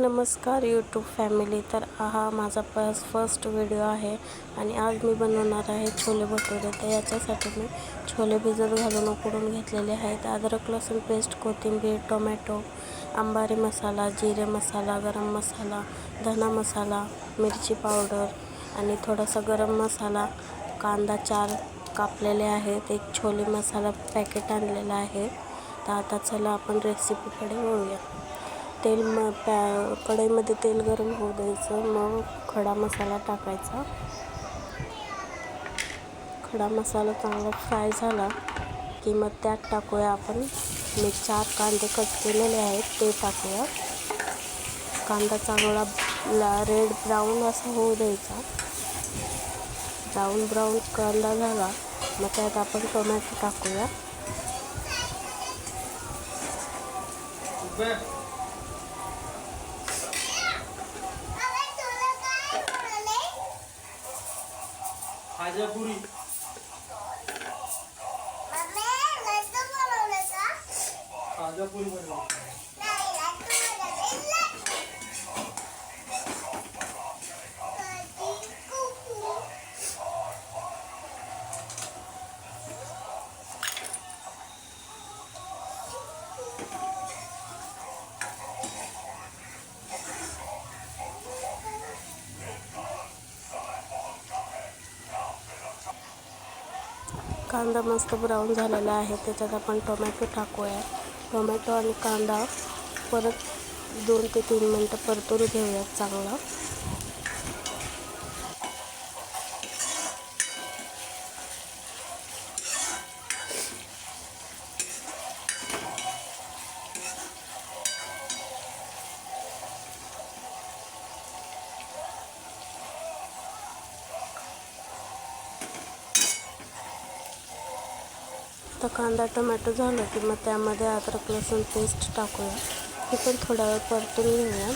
नमस्कार YouTube family. तर हा माझा फर्स्ट व्हिडिओ आहे आणि आज मी बनवणार आहे छोले भटुरे. तर याच्यासाठी मी छोले भिजत घालून उकडून घेतलेले आहेत. अद्रक लसूण पेस्ट, कोथिंबीर, टोमॅटो, अंबारी मसाला, जिरे मसाला, गरम मसाला, धना मसाला, मिरची पावडर आणि थोडासा गरम मसाला, कांदा 4 कापलेले आहेत, एक छोले मसाला पॅकेट आणलेला आहे. तर आता चला आपण रेसिपीकडे वळूया. कढईमध्ये तेल गरम होऊ द्यायचं. मग खडा मसाला टाकायचा. खडा मसाला चांगला फ्राय झाला की मग त्यात टाकूया आपण मी 4 कांदे कट केलेले आहेत ते टाकूया. कांदा चांगला रेड ब्राऊन असा होऊ द्यायचा. ब्राऊन कांदा झाला मग त्यात आपण टोमॅटो टाकूया. खाजापुरी खाजापुरी बनवली. कांदा मस्त ब्राऊन झालेला आहे. त्याच्यात आपण टोमॅटो टाकूया. टोमॅटो आणि कांदा परत 2 ते 3 मिनटं परतून घेऊयात चांगला. तर कांदा टोमॅटो झालं की मग त्यामध्ये अद्रक लसूण पेस्ट टाकूया. हे पण थोडा वेळ परतून घेऊया.